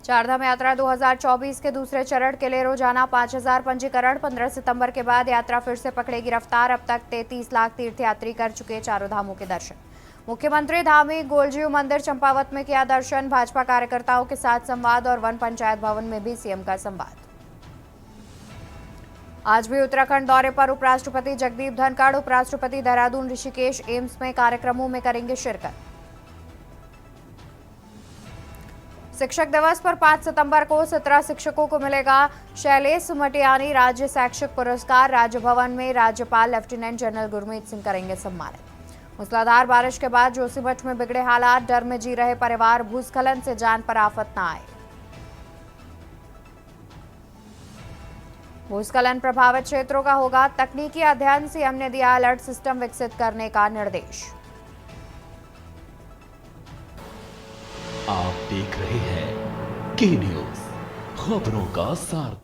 चारधाम यात्रा 2024 के दूसरे चरण के लिए रोजाना 5,000 पंजीकरण। 15 सितंबर के बाद यात्रा फिर से पकड़ेगी रफ्तार। अब तक 33 लाख तीर्थयात्री कर चुके चारों धामों के दर्शन। मुख्यमंत्री धामी गोलजीव मंदिर चंपावत में किया दर्शन। भाजपा कार्यकर्ताओं के साथ संवाद और वन पंचायत भवन में भी सीएम का संवाद। आज भी उत्तराखंड दौरे पर उपराष्ट्रपति जगदीप धनखड़। उपराष्ट्रपति देहरादून, ऋषिकेश, एम्स में कार्यक्रमों में करेंगे शिरकत। शिक्षक दिवस पर 5 सितंबर को 17 शिक्षकों को मिलेगा शैलेश मटियानी राज्य शैक्षिक पुरस्कार। राजभवन में राज्यपाल लेफ्टिनेंट जनरल गुरमीत सिंह करेंगे सम्मानित। मूसलाधार बारिश के बाद जोशीमठ में बिगड़े हालात। डर में जी रहे परिवार। भूस्खलन से जान पर आफत न आए। भूस्खलन प्रभावित क्षेत्रों का होगा तकनीकी अध्ययन। सीएम ने दिया अलर्ट सिस्टम विकसित करने का निर्देश। आप देख रहे हैं के न्यूज, खबरों का सार।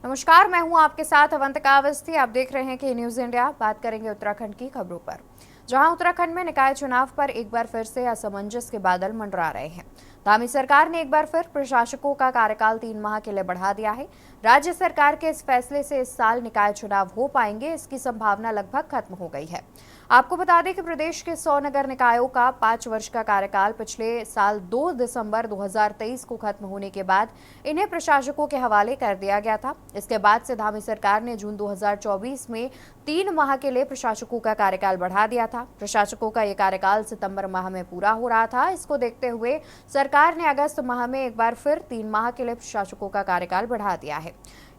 नमस्कार, मैं हूं आपके साथ अवंतिका अवस्थी। आप देख रहे हैं के न्यूज इंडिया। बात करेंगे उत्तराखंड की खबरों पर, जहां उत्तराखंड में निकाय चुनाव पर एक बार फिर से असमंजस के बादल मंडरा रहे हैं। धामी सरकार ने एक बार फिर प्रशासकों का कार्यकाल 3 माह के लिए बढ़ा दिया है। राज्य सरकार के इस फैसले से इस साल निकाय चुनाव हो पाएंगे, इसकी संभावना लगभग खत्म हो गई है। आपको बता दें कि प्रदेश के 100 नगर निकायों का 5 वर्ष का कार्यकाल पिछले साल 2 दिसंबर 2023 को खत्म होने के बाद इन्हें प्रशासकों के हवाले कर दिया गया था। इसके बाद से धामी सरकार ने जून 2024 में 3 माह के लिए प्रशासकों का कार्यकाल बढ़ा दिया था। प्रशासकों का यह कार्यकाल सितंबर माह में पूरा हो रहा था। इसको देखते हुए सरकार ने अगस्त माह में एक बार फिर 3 माह के लिए प्रशासकों का कार्यकाल बढ़ा दिया है।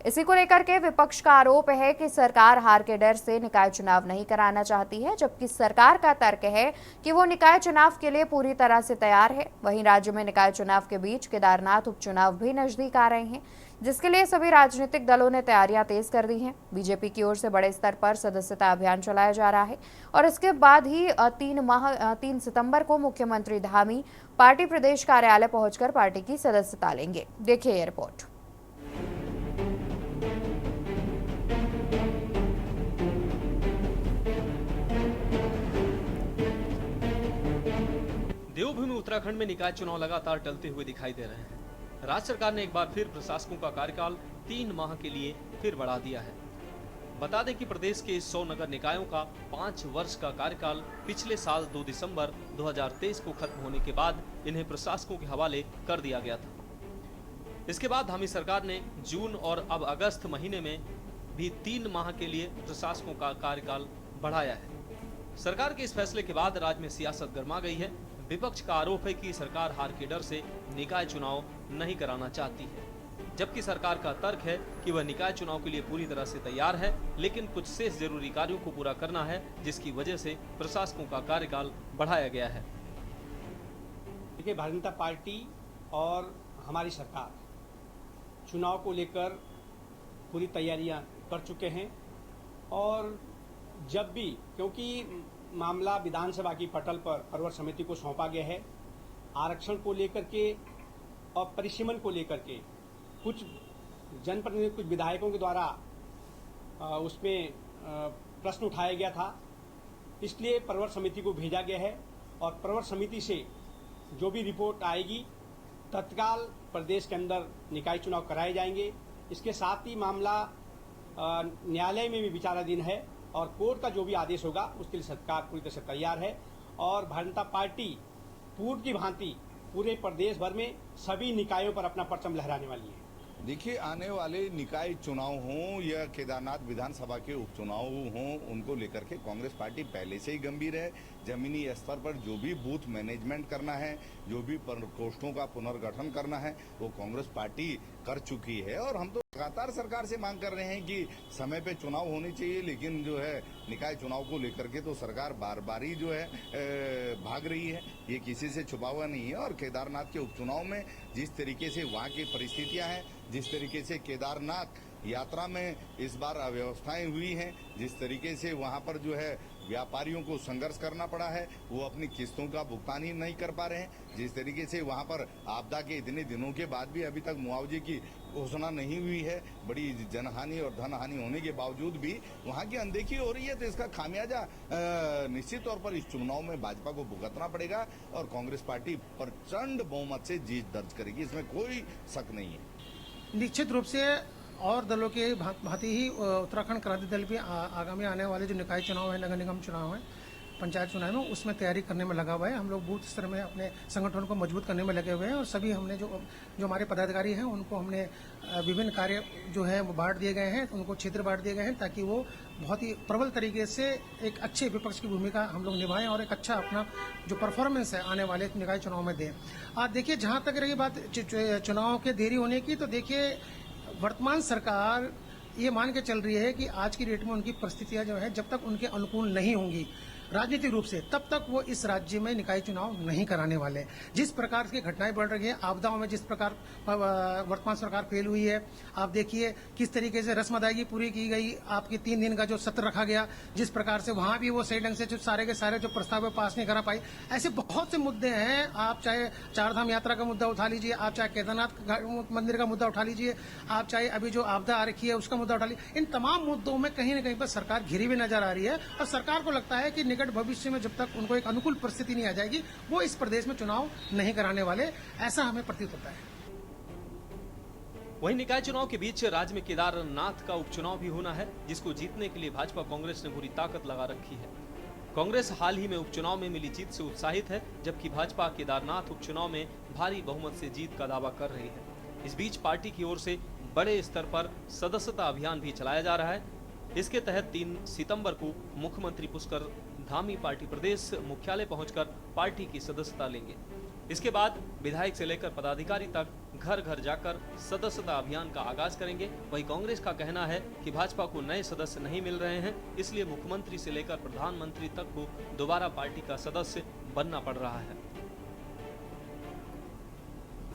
इसी को लेकर के विपक्ष का आरोप है कि सरकार हार के डर से निकाय चुनाव नहीं कराना चाहती है, जबकि सरकार का तर्क है कि वो निकाय चुनाव के लिए पूरी तरह से तैयार है। वहीं राज्य में निकाय चुनाव के बीच केदारनाथ उपचुनाव भी नजदीक आ रहे हैं, जिसके लिए सभी राजनीतिक दलों ने तैयारियां तेज कर दी हैं। बीजेपी की ओर से बड़े स्तर पर सदस्यता अभियान चलाया जा रहा है और इसके बाद ही 3 सितंबर को मुख्यमंत्री धामी पार्टी प्रदेश कार्यालय पहुंचकर पार्टी की सदस्यता लेंगे। देखिए ये रिपोर्ट। देवभूमि उत्तराखंड में निकाय चुनाव लगातार टलते हुए दिखाई दे रहे हैं। राज्य सरकार ने एक बार फिर प्रशासकों का कार्यकाल 3 माह के लिए फिर बढ़ा दिया है। बता दें कि प्रदेश के 100 नगर निकायों का 5 वर्ष का कार्यकाल पिछले साल 2 दिसंबर 2023 को खत्म होने के बाद इन्हें प्रशासकों के हवाले कर दिया गया था। इसके बाद धामी सरकार ने जून और अब अगस्त महीने में भी 3 माह के लिए प्रशासकों का कार्यकाल बढ़ाया है। सरकार के इस फैसले के बाद राज्य में सियासत गर्मा गई है। विपक्ष का आरोप है कि सरकार हार के डर से निकाय चुनाव नहीं कराना चाहती है, जबकि सरकार का तर्क है कि वह निकाय चुनाव के लिए पूरी तरह से तैयार है, लेकिन कुछ शेष जरूरी कार्यों को पूरा करना है, जिसकी वजह से प्रशासकों का कार्यकाल बढ़ाया गया है। देखिए, भारतीय जनता पार्टी और हमारी सरकार चुनाव को लेकर पूरी तैयारियां कर चुके हैं और जब भी, क्योंकि मामला विधानसभा की पटल पर प्रवर समिति को सौंपा गया है, आरक्षण को लेकर के और परिसीमन को लेकर के कुछ जनप्रतिनिधि, कुछ विधायकों के द्वारा उसमें प्रश्न उठाया गया था। इसलिए प्रवर समिति को भेजा गया है और प्रवर समिति से जो भी रिपोर्ट आएगी तत्काल प्रदेश के अंदर निकाय चुनाव कराए जाएंगे। इसके साथ ही मामला न्यायालय में भी विचाराधीन है और कोर्ट का जो भी आदेश होगा उसके लिए सरकार पूरी तरह से तैयार है और भारतीय जनता पार्टी पूर्व की भांति पूरे प्रदेश भर में सभी निकायों पर अपना परचम लहराने वाली है। देखिए, आने वाले निकाय चुनाव हों या केदारनाथ विधानसभा के उपचुनाव हों, उनको लेकर के कांग्रेस पार्टी पहले से ही गंभीर है। जमीनी स्तर पर जो भी बूथ मैनेजमेंट करना है, जो भी प्रकोष्ठों का पुनर्गठन करना है, वो कांग्रेस पार्टी कर चुकी है और हम तो लगातार सरकार से मांग कर रहे हैं कि समय पे चुनाव होने चाहिए, लेकिन जो है निकाय चुनाव को लेकर के तो सरकार बार बार ही जो है भाग रही है। ये किसी से छुपा हुआ नहीं है और केदारनाथ के उपचुनाव में जिस तरीके से वहाँ की परिस्थितियां हैं, जिस तरीके से केदारनाथ यात्रा में इस बार अव्यवस्थाएं हुई हैं। जिस तरीके से वहां पर जो है व्यापारियों को संघर्ष करना पड़ा है, वो अपनी किस्तों का भुगतान ही नहीं कर पा रहे हैं। जिस तरीके से वहां पर आपदा के इतने दिनों के बाद भी अभी तक मुआवजे की घोषणा नहीं हुई है, बड़ी जनहानि और धन हानि होने के बावजूद भी वहां की अनदेखी हो रही है। तो इसका खामियाजा निश्चित तौर पर इस चुनाव में भाजपा को भुगतना पड़ेगा और कांग्रेस पार्टी प्रचंड बहुमत से जीत दर्ज करेगी, इसमें कोई शक नहीं है। निश्चित रूप से और दलों के भांति ही उत्तराखंड क्रांति दल भी आगामी आने वाले जो निकाय चुनाव है, नगर निगम चुनाव है, पंचायत चुनाव में, उसमें तैयारी करने में लगा हुआ है। हम लोग बूथ स्तर में अपने संगठन को मजबूत करने में लगे हुए हैं और सभी हमने जो हमारे पदाधिकारी हैं उनको हमने विभिन्न कार्य जो है वो बांट दिए गए हैं, उनको क्षेत्र बांट दिए गए हैं ताकि वो बहुत ही प्रबल तरीके से एक अच्छे विपक्ष की भूमिका हम लोग निभाएं और एक अच्छा अपना जो परफॉर्मेंस है आने वाले निकाय चुनाव में दें। आज देखिए, जहां तक रही बात चुनाव के देरी होने की, तो देखिए वर्तमान सरकार ये मान के चल रही है कि आज की डेट में उनकी परिस्थितियां जो है जब तक उनके अनुकूल नहीं होंगी राजनीतिक रूप से, तब तक वो इस राज्य में निकाय चुनाव नहीं कराने वाले। जिस प्रकार की घटनाएं बढ़ रही हैं, आपदाओं में जिस प्रकार वर्तमान सरकार फेल हुई है, आप देखिए किस तरीके से रस्म अदायगी पूरी की गई, आपकी 3 दिन का जो सत्र रखा गया, जिस प्रकार से वहां भी वो सही ढंग से जो सारे के सारे जो प्रस्ताव है पास नहीं करा पाई। ऐसे बहुत से मुद्दे हैं। आप चाहे चारधाम यात्रा का मुद्दा उठा लीजिए, आप चाहे केदारनाथ मंदिर का मुद्दा उठा लीजिए, आप चाहे अभी जो आपदा आ रखी है उसका मुद्दा उठा लीजिए। इन तमाम मुद्दों में कहीं न कहीं पर सरकार घिरी हुई नजर आ रही है और सरकार को लगता है कि निकट भविष्य में जब तक उनको एक अनुकूल परिस्थिति नहीं आ जाएगी, वो इस प्रदेश में चुनाव नहीं कराने वाले, ऐसा हमें प्रतीत होता है। वहीं निकाय चुनाव के बीच राज्य में केदारनाथ का उपचुनाव भी होना है, जिसको जीतने के लिए भाजपा कांग्रेस ने पूरी ताकत लगा रखी है। कांग्रेस हाल ही में उपचुनाव में मिली जीत से उत्साहित है, जबकि भाजपा केदारनाथ उपचुनाव में भारी बहुमत से जीत का दावा कर रही है। इस बीच पार्टी की ओर से बड़े स्तर पर सदस्यता अभियान भी चलाया जा रहा है। इसके तहत 3 सितंबर को मुख्यमंत्री पुष्कर धामी पार्टी प्रदेश मुख्यालय पहुंचकर पार्टी की सदस्यता लेंगे। इसके बाद विधायक से लेकर पदाधिकारी तक घर घर जाकर सदस्यता अभियान का आगाज करेंगे। वहीं कांग्रेस का कहना है कि भाजपा को नए सदस्य नहीं मिल रहे हैं, इसलिए मुख्यमंत्री से लेकर प्रधानमंत्री तक को दोबारा पार्टी का सदस्य बनना पड़ रहा है।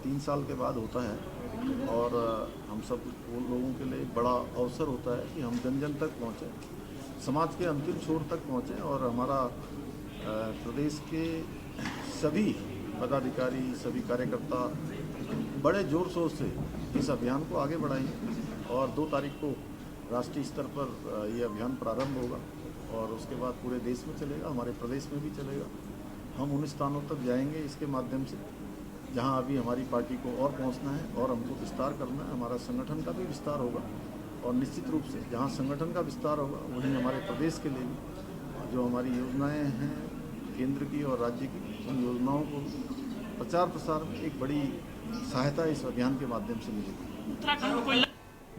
3 साल के बाद होता है और हम सब लोगों के लिए बड़ा अवसर होता है कि हम जन जन तक पहुँचें, समाज के अंतिम छोर तक पहुँचें और हमारा प्रदेश के सभी पदाधिकारी, सभी कार्यकर्ता बड़े जोर शोर से इस अभियान को आगे बढ़ाएंगे और 2 तारीख को राष्ट्रीय स्तर पर ये अभियान प्रारंभ होगा और उसके बाद पूरे देश में चलेगा, हमारे प्रदेश में भी चलेगा। हम उन स्थानों तक जाएंगे इसके माध्यम से जहां अभी हमारी पार्टी को और पहुंचना है और हमको विस्तार करना है। हमारा संगठन का भी विस्तार होगा और निश्चित रूप से जहां संगठन का विस्तार होगा वहीं हमारे प्रदेश के लिए भी जो हमारी योजनाएं हैं केंद्र की और राज्य की, उन योजनाओं को प्रचार प्रसार में एक बड़ी सहायता इस अभियान के माध्यम से मिलेगी।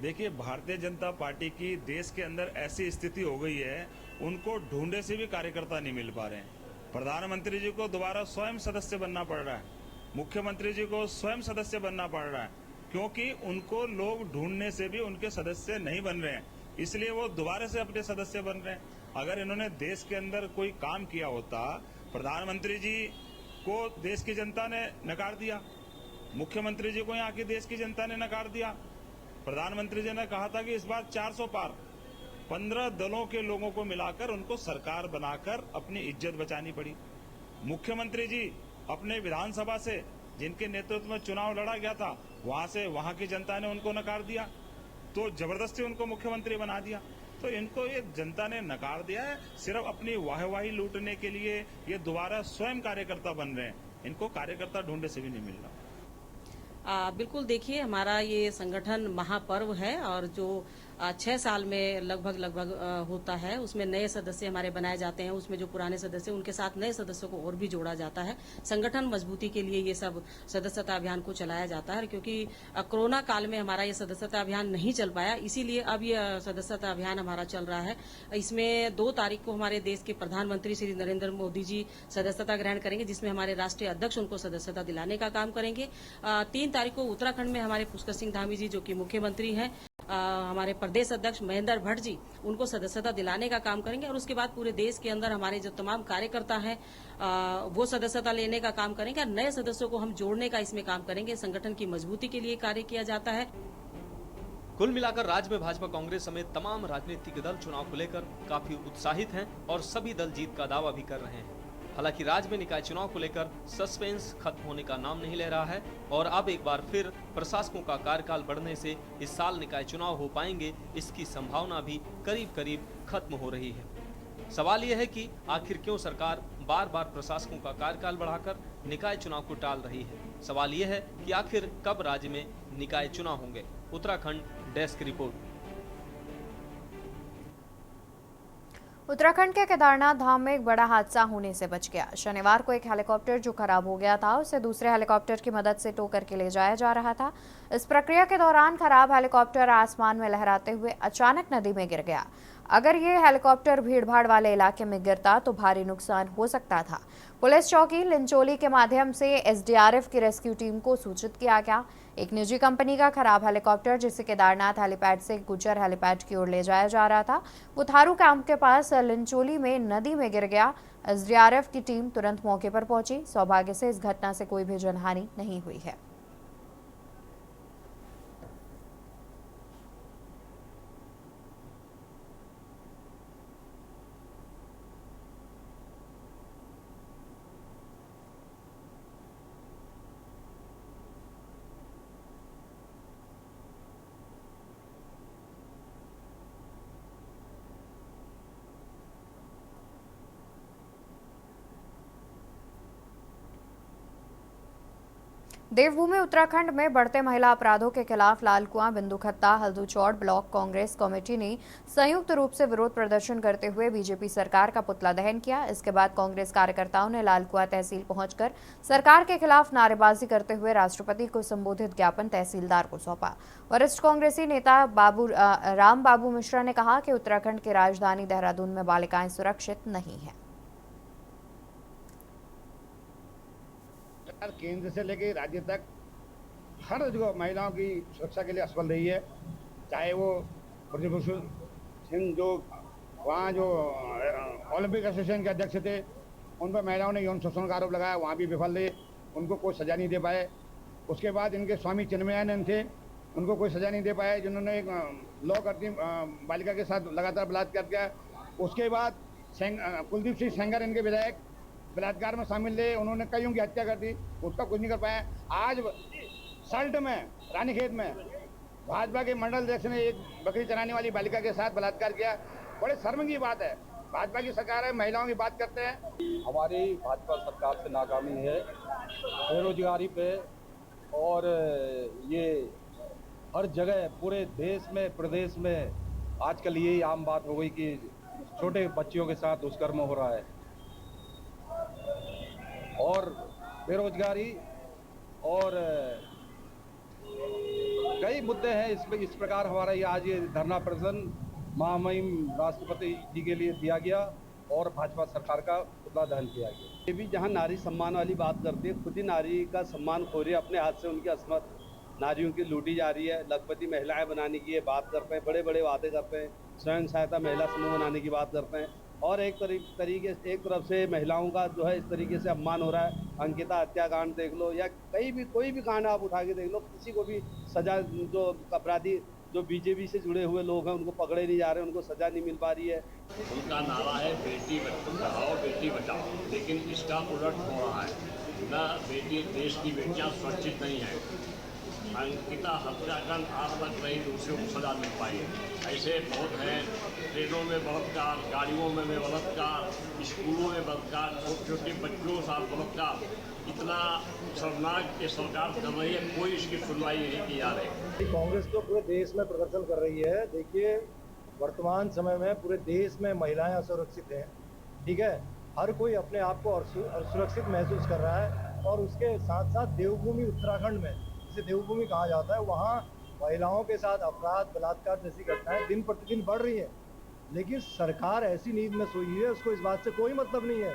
देखिए, भारतीय जनता पार्टी की देश के अंदर ऐसी स्थिति हो गई है, उनको ढूंढे से भी कार्यकर्ता नहीं मिल पा रहे हैं। प्रधानमंत्री जी को दोबारा स्वयं सदस्य बनना पड़ रहा है, मुख्यमंत्री जी को स्वयं सदस्य बनना पड़ रहा है, क्योंकि उनको लोग ढूंढने से भी उनके सदस्य नहीं बन रहे हैं, इसलिए वो दोबारा से अपने सदस्य बन रहे हैं। अगर इन्होंने देश के अंदर कोई काम किया होता, प्रधानमंत्री जी को देश की जनता ने नकार दिया, मुख्यमंत्री जी को यहाँ की देश की जनता ने नकार दिया। प्रधानमंत्री जी ने कहा था कि इस बार 400 पार, 15 दलों के लोगों को मिलाकर उनको सरकार बनाकर अपनी इज्जत बचानी पड़ी। मुख्यमंत्री जी अपने विधानसभा से जिनके नेतृत्व में चुनाव लड़ा गया था, वहां से वहां की जनता ने उनको नकार दिया, तो जबरदस्ती उनको मुख्यमंत्री बना दिया। तो इनको ये जनता ने नकार दिया है, सिर्फ अपनी वाहवाही लूटने के लिए ये दोबारा स्वयं कार्यकर्ता बन रहे हैं। इनको कार्यकर्ता ढूंढने से भी नहीं मिल रहा। बिल्कुल, देखिए, हमारा ये संगठन महापर्व है और जो 6 साल में लगभग होता है, उसमें नए सदस्य हमारे बनाए जाते हैं। उसमें जो पुराने सदस्य, उनके साथ नए सदस्यों को और भी जोड़ा जाता है। संगठन मजबूती के लिए ये सब सदस्यता अभियान को चलाया जाता है, क्योंकि कोरोना काल में हमारा ये सदस्यता अभियान नहीं चल पाया, इसीलिए अब ये सदस्यता अभियान हमारा चल रहा है। इसमें 2 तारीख को हमारे देश के प्रधानमंत्री श्री नरेंद्र मोदी जी सदस्यता ग्रहण करेंगे, जिसमें हमारे राष्ट्रीय अध्यक्ष उनको सदस्यता दिलाने का काम करेंगे। 3 तारीख को उत्तराखंड में हमारे पुष्कर सिंह धामी जी, जो कि मुख्यमंत्री हैं, हमारे प्रदेश अध्यक्ष महेंद्र भट्ट जी, उनको सदस्यता दिलाने का काम करेंगे और उसके बाद पूरे देश के अंदर हमारे जो तमाम कार्यकर्ता हैं वो सदस्यता लेने का काम करेंगे और नए सदस्यों को हम जोड़ने का इसमें काम करेंगे। संगठन की मजबूती के लिए कार्य किया जाता है। कुल मिलाकर राज्य में भाजपा कांग्रेस समेत तमाम राजनीतिक दल चुनाव को लेकर काफी उत्साहित हैं और सभी दल जीत का दावा भी कर रहे हैं। हालांकि राज्य में निकाय चुनाव को लेकर सस्पेंस खत्म होने का नाम नहीं ले रहा है और अब एक बार फिर प्रशासकों का कार्यकाल बढ़ने से इस साल निकाय चुनाव हो पाएंगे, इसकी संभावना भी करीब करीब खत्म हो रही है। सवाल यह है कि आखिर क्यों सरकार बार बार प्रशासकों का कार्यकाल बढ़ाकर निकाय चुनाव को टाल रही है। सवाल यह है कि आखिर कब राज्य में निकाय चुनाव होंगे। Uttarakhand desk report. उत्तराखंड के केदारनाथ धाम में एक बड़ा हादसा होने से बच गया। शनिवार को एक हेलीकॉप्टर जो खराब हो गया था उसे दूसरे हेलीकॉप्टर की मदद से टो करके ले जाया जा रहा था। इस प्रक्रिया के दौरान खराब हेलीकॉप्टर आसमान में लहराते हुए अचानक नदी में गिर गया। अगर ये हेलीकॉप्टर भीड़भाड़ वाले इलाके में गिरता तो भारी नुकसान हो सकता था। पुलिस चौकी लिंचोली के माध्यम से एसडीआरएफ की रेस्क्यू टीम को सूचित किया गया। एक निजी कंपनी का खराब हेलीकॉप्टर जिसे केदारनाथ हेलीपैड से गुजर हेलीपैड की ओर ले जाया जा रहा था, वो थारू कैंप के पास लिंचोली में नदी में गिर गया। एसडीआरएफ की टीम तुरंत मौके पर पहुंची। सौभाग्य से इस घटना से कोई भी जनहानि नहीं हुई है। देवभूमि उत्तराखंड में बढ़ते महिला अपराधों के खिलाफ लालकुआं, बिंदुखत्ता, हल्दूचौड़ ब्लॉक कांग्रेस कमेटी ने संयुक्त रूप से विरोध प्रदर्शन करते हुए बीजेपी सरकार का पुतला दहन किया। इसके बाद कांग्रेस कार्यकर्ताओं ने लालकुआं तहसील पहुंचकर सरकार के खिलाफ नारेबाजी करते हुए राष्ट्रपति को संबोधित ज्ञापन तहसीलदार को सौंपा। वरिष्ठ कांग्रेसी नेता राम बाबू मिश्रा ने कहा कि उत्तराखंड की राजधानी देहरादून में बालिकाएं सुरक्षित नहीं है। केंद्र से लेकर राज्य तक हर जगह महिलाओं की सुरक्षा के लिए असफल रही है। चाहे वो ब्रजभूषण सिंह जो वहाँ जो ओलंपिक एसोसिएशन के अध्यक्ष थे, उन पर महिलाओं ने यौन शोषण का आरोप लगाया, वहाँ भी विफल रहे, उनको कोई सजा नहीं दे पाए। उसके बाद इनके स्वामी चिन्मयानंद थे, उनको कोई सजा नहीं दे पाए, जिन्होंने एक लौ करती बालिका के साथ लगातार बलात्कार किया। उसके बाद कुलदीप सिंह सेंगर इनके विधायक बलात्कार में शामिल रहे, उन्होंने कईयों की हत्या कर दी, उसका कुछ नहीं कर पाया। आज सल्ट में रानीखेत में भाजपा के मंडल अध्यक्ष ने एक बकरी चराने वाली बालिका के साथ बलात्कार किया। बड़े शर्म की बात है। भाजपा की सरकार है, महिलाओं की बात करते हैं। हमारी भाजपा सरकार से नाकामी है बेरोजगारी पे, और ये हर जगह पूरे देश में प्रदेश में आजकल यही आम बात हो गई कि छोटे बच्चियों के साथ दुष्कर्म हो रहा है। और बेरोजगारी और कई मुद्दे हैं। इस प्रकार हमारा ये आज ये धरना प्रदर्शन महामहिम राष्ट्रपति जी के लिए दिया गया और भाजपा सरकार का पुतला दहन किया गया। ये भी जहां नारी सम्मान वाली बात करती है, खुद ही नारी का सम्मान खो रही है, अपने हाथ से उनकी असमत नारियों की लूटी जा रही है। लखपति महिलाएं बनाने की ये बात करते हैं, बड़े बड़े वादे करते हैं, स्वयं सहायता महिला समूह बनाने की बात करते हैं, और एक तरफ से महिलाओं का जो है इस तरीके से अपमान हो रहा है। अंकिता हत्याकांड देख लो या कोई भी कांड आप उठा के देख लो, किसी को भी सजा, जो अपराधी जो बीजेपी से जुड़े हुए लोग हैं उनको पकड़े नहीं जा रहे, उनको सजा नहीं मिल पा रही है। उनका नारा है बेटी पढ़ाओ बेटी बचाओ, लेकिन इसका उलट हो रहा है। न बेटी, देश की बेटियां सुरक्षित नहीं है। अंकिता हत्याकांड आज तक नहीं दूसरों को सजा मिल पाई है। ऐसे बहुत हैं, ट्रेनों में बलात्कार, गाड़ियों में बलात्कार, स्कूलों में बलात्कार, छोटे छोटे बच्चों के साथ बलात्कार, इतना शर्मनाक ये सरकार कर रही है, कोई इसकी सुनवाई नहीं की जा रही। कांग्रेस तो पूरे देश में प्रदर्शन कर रही है। देखिए, वर्तमान समय में पूरे देश में महिलाएं असुरक्षित हैं, ठीक है। हर कोई अपने आप को असुरक्षित महसूस कर रहा है, और उसके साथ साथ देवभूमि उत्तराखंड में, जिसे देवभूमि कहा जाता है, वहाँ महिलाओं के साथ अपराध, बलात्कार जैसी घटनाएं दिन प्रतिदिन बढ़ रही है। लेकिन सरकार ऐसी नींद में सोई है, उसको इस बात से कोई मतलब नहीं है।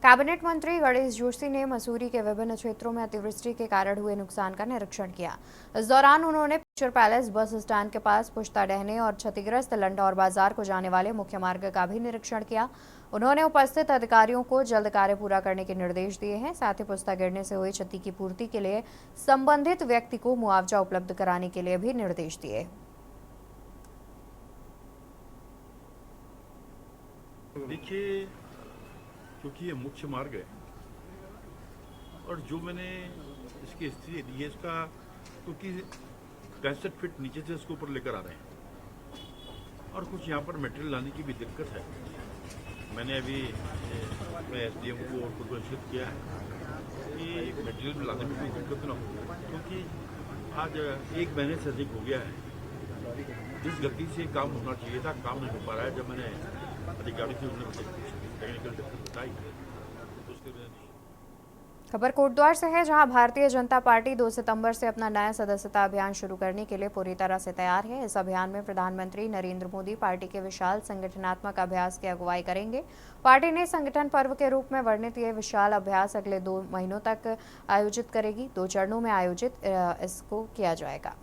कैबिनेट मंत्री गणेश जोशी ने मसूरी के विभिन्न क्षेत्रों में अतिवृष्टि के कारण हुए नुकसान का निरीक्षण किया। इस दौरान उन्होंने पिक्चर पैलेस बस स्टैंड के पास पुश्ता डहने और क्षतिग्रस्त लंडौर बाजार को जाने वाले मुख्य मार्ग का भी निरीक्षण किया। उन्होंने उपस्थित अधिकारियों को जल्द कार्य पूरा करने के निर्देश दिए हैं। साथ ही पुस्ता गिरने से हुई क्षति की पूर्ति के लिए संबंधित व्यक्ति को मुआवजा उपलब्ध कराने के लिए भी निर्देश दिए। देखिए, क्योंकि ये मुख्य मार्ग है और जो मैंने इसकी स्थिति दी है इसका, क्योंकि 65 फीट नीचे से इसको ऊपर लेकर आ रहे हैं और कुछ यहाँ पर मटेरियल लाने की भी दिक्कत है। मैंने अभी SDM को और खुद निश्चित किया है कि मटेरियल लाने में कोई दिक्कत ना हो, क्योंकि आज 1 महीने से अधिक हो गया है। जिस गति से काम होना चाहिए था काम नहीं हो पा रहा है। जब मैंने अधिकारी से उन्होंने टेक्निकल दिक्कत बताई तो उसके वजह से। खबर कोटद्वार से है, जहां भारतीय जनता पार्टी 2 सितंबर से अपना नया सदस्यता अभियान शुरू करने के लिए पूरी तरह से तैयार है। इस अभियान में प्रधानमंत्री नरेंद्र मोदी पार्टी के विशाल संगठनात्मक अभ्यास की अगुवाई करेंगे। पार्टी ने संगठन पर्व के रूप में वर्णित ये विशाल अभ्यास अगले 2 महीनों तक आयोजित करेगी। 2 चरणों में आयोजित इसको किया जाएगा।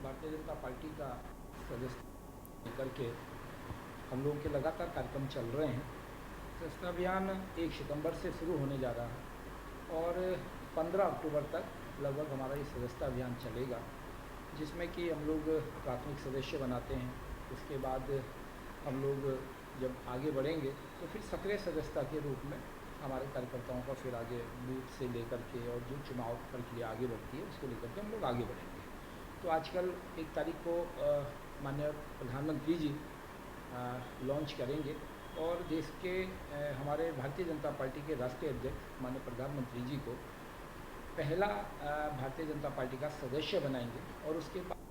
भारतीय जनता पार्टी का सदस्य करके हम लोगों के लगातार कार्यक्रम चल रहे हैं। सदस्यता अभियान 1 सितंबर से शुरू होने जा रहा है और 15 अक्टूबर तक लगभग हमारा ये सदस्यता अभियान चलेगा, जिसमें कि हम लोग प्राथमिक सदस्य बनाते हैं। उसके बाद हम लोग जब आगे बढ़ेंगे तो फिर सक्रिय सदस्यता के रूप में हमारे कार्यकर्ताओं का फिर आगे बूथ से लेकर के और जो चुनाव प्रक्रिया आगे बढ़ती है उसको लेकर के हम लोग आगे बढ़ेंगे। तो आजकल 1 तारीख को माननीय प्रधानमंत्री जी लॉन्च करेंगे और देश के हमारे भारतीय जनता पार्टी के राष्ट्रीय अध्यक्ष माननीय प्रधानमंत्री जी को पहला भारतीय जनता पार्टी का सदस्य बनाएंगे और उसके बाद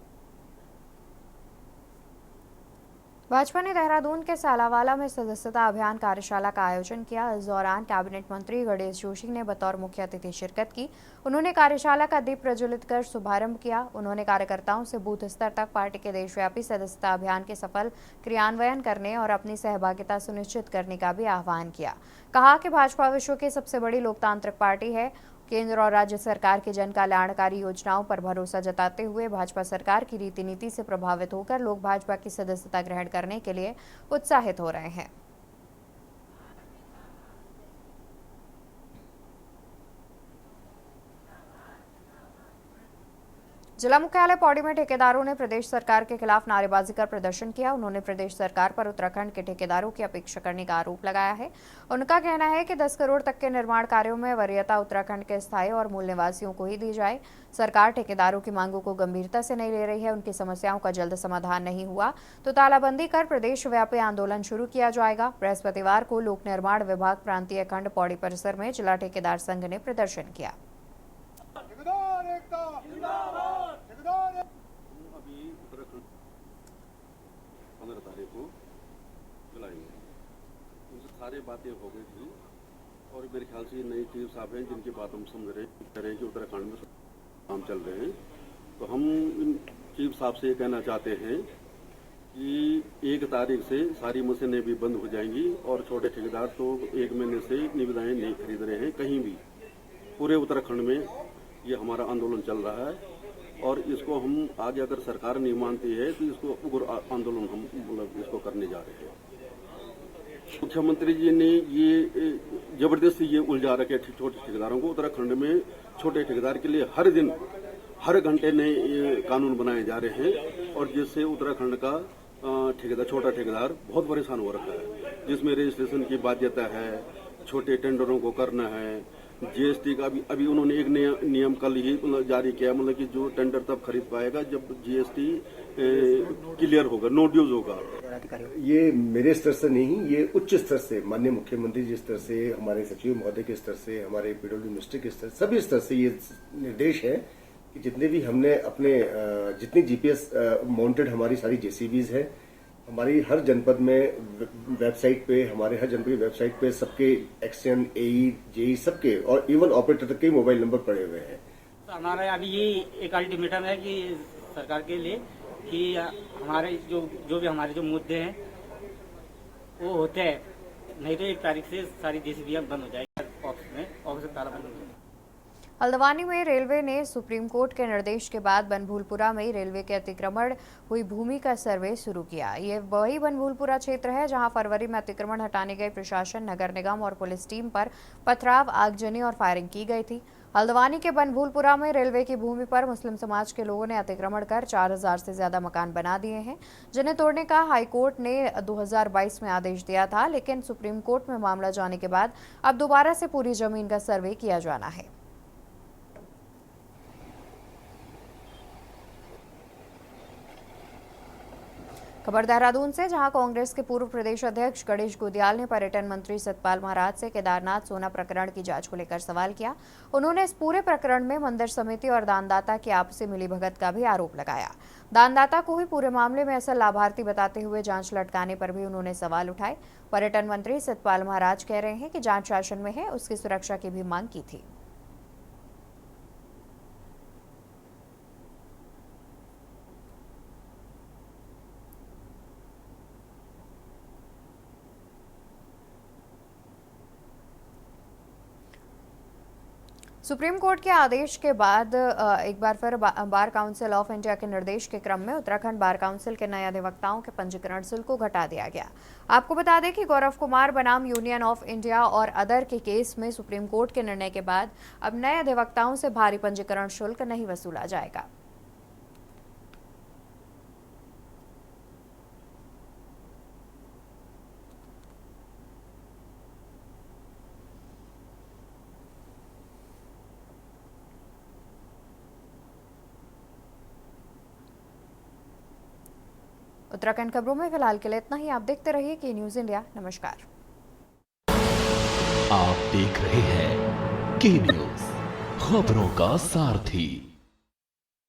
भाजपा ने देहरादून के सालावाला में सदस्यता अभियान कार्यशाला का आयोजन किया। इस दौरान कैबिनेट मंत्री गणेश जोशी ने बतौर मुख्य अतिथि शिरकत की। उन्होंने कार्यशाला का दीप प्रज्वलित कर शुभारंभ किया। उन्होंने कार्यकर्ताओं से बूथ स्तर तक पार्टी के देशव्यापी सदस्यता अभियान के सफल क्रियान्वयन करने और अपनी सहभागिता सुनिश्चित करने का भी आह्वान किया। कहा कि भाजपा विश्व की सबसे बड़ी लोकतांत्रिक पार्टी है। केंद्र और राज्य सरकार की जन कल्याणकारी योजनाओं पर भरोसा जताते हुए भाजपा सरकार की रीति नीति से प्रभावित होकर लोग भाजपा की सदस्यता ग्रहण करने के लिए उत्साहित हो रहे हैं। जिला मुख्यालय पौड़ी में ठेकेदारों ने प्रदेश सरकार के खिलाफ नारेबाजी कर प्रदर्शन किया। उन्होंने प्रदेश सरकार पर उत्तराखंड के ठेकेदारों की अपेक्षा करने का आरोप लगाया है। उनका कहना है कि 10 करोड़ तक के निर्माण कार्यों में वरीयता उत्तराखंड के स्थायी और मूल निवासियों को ही दी जाए। सरकार ठेकेदारों की मांगों को गंभीरता से नहीं ले रही है। उनकी समस्याओं का जल्द समाधान नहीं हुआ तो तालाबंदी कर प्रदेश व्यापी आंदोलन शुरू किया जाएगा। बृहस्पतिवार को लोक निर्माण विभाग प्रांतीय खंड पौड़ी परिसर में जिला ठेकेदार संघ ने प्रदर्शन किया। अभी उत्तराखंड 15 तारीख को बुलाएंगे, उनसे सारी बातें हो गई थी और मेरे ख्याल से नई चीफ साहब हैं जिनकी बात हम समझ रहे हैं कि उत्तराखंड में काम चल रहे हैं। तो हम इन चीफ साहब से ये कहना चाहते हैं कि 1 तारीख से सारी मशीनें भी बंद हो जाएंगी और छोटे ठेकेदार तो 1 महीने से निविदाएं नहीं खरीद रहे हैं कहीं भी। पूरे उत्तराखंड में ये हमारा आंदोलन चल रहा है और इसको हम आगे अगर सरकार नहीं मानती है तो इसको उग्र आंदोलन हम मतलब इसको करने जा रहे हैं। मुख्यमंत्री जी ने ये जबरदस्ती ये उलझा रखे छोटे ठेकेदारों को। उत्तराखंड में छोटे ठेकेदार के लिए हर दिन हर घंटे नए कानून बनाए जा रहे हैं और जिससे उत्तराखंड का ठेकेदार छोटा ठेकेदार बहुत परेशान हो रखा है, जिसमें रजिस्ट्रेशन की बाध्यता है, छोटे टेंडरों को करना है, GST का भी अभी उन्होंने एक नया नियम कल ही जारी किया, मतलब कि जो टेंडर तब खरीद पाएगा जब GST क्लियर होगा, नो ड्यूज होगा। ये मेरे स्तर से नहीं, ये उच्च स्तर से माननीय मुख्यमंत्री जी स्तर से, हमारे सचिव महोदय के स्तर से, हमारे PWD मिनिस्टर के स्तर, सभी स्तर से ये निर्देश है कि जितने भी हमने अपने जितनी GPS माउंटेड हमारी सारी JCBs है, हमारी हर जनपद में वेबसाइट पे, हमारे हर जनपद की वेबसाइट पे सबके एक्शन, AE, JE सबके और इवन ऑपरेटर तक के मोबाइल नंबर पड़े हुए हैं। तो हमारा अभी ये एक अल्टीमेटम है कि सरकार के लिए कि हमारे जो भी हमारे जो मुद्दे हैं वो होते हैं, नहीं तो 1 तारीख से सारी JCB बंद हो जाएगी, ऑफिस में ताला बंद हो जाएगा। हल्द्वानी में रेलवे ने सुप्रीम कोर्ट के निर्देश के बाद बनभूलपुरा में रेलवे के अतिक्रमण हुई भूमि का सर्वे शुरू किया। ये वही बनभूलपुरा क्षेत्र है जहां फरवरी में अतिक्रमण हटाने गए प्रशासन, नगर निगम और पुलिस टीम पर पथराव, आगजनी और फायरिंग की गई थी। हल्द्वानी के बनभूलपुरा में रेलवे की भूमि पर मुस्लिम समाज के लोगों ने अतिक्रमण कर 4000 से ज्यादा मकान बना दिए हैं, जिन्हें तोड़ने का हाईकोर्ट ने 2022 में आदेश दिया था, लेकिन सुप्रीम कोर्ट में मामला जाने के बाद अब दोबारा से पूरी जमीन का सर्वे किया जाना है। खबर देहरादून से, जहां कांग्रेस के पूर्व प्रदेश अध्यक्ष गणेश गोदियाल ने पर्यटन मंत्री सतपाल महाराज से केदारनाथ सोना प्रकरण की जांच को लेकर सवाल किया। उन्होंने इस पूरे प्रकरण में मंदिर समिति और दानदाता की आपसी मिलीभगत का भी आरोप लगाया। दानदाता को ही पूरे मामले में असल लाभार्थी बताते हुए जांच लटकाने पर भी उन्होंने सवाल उठाए। पर्यटन मंत्री सतपाल महाराज कह रहे हैं कि जांच शासन में है, उसकी सुरक्षा की भी मांग की थी। सुप्रीम कोर्ट के आदेश के बाद एक बार फिर बार काउंसिल ऑफ इंडिया के निर्देश के क्रम में उत्तराखंड बार काउंसिल के नए अधिवक्ताओं के पंजीकरण शुल्क को घटा दिया गया। आपको बता दें कि गौरव कुमार बनाम यूनियन ऑफ इंडिया और अदर के केस में सुप्रीम कोर्ट के निर्णय के बाद अब नए अधिवक्ताओं से भारी पंजीकरण शुल्क नहीं वसूला जाएगा। उत्तराखंड खबरों में फिलहाल के लिए इतना ही। आप देखते रहिए के न्यूज़ इंडिया। नमस्कार। आप देख रहे हैं के न्यूज़, खबरों का सारथी।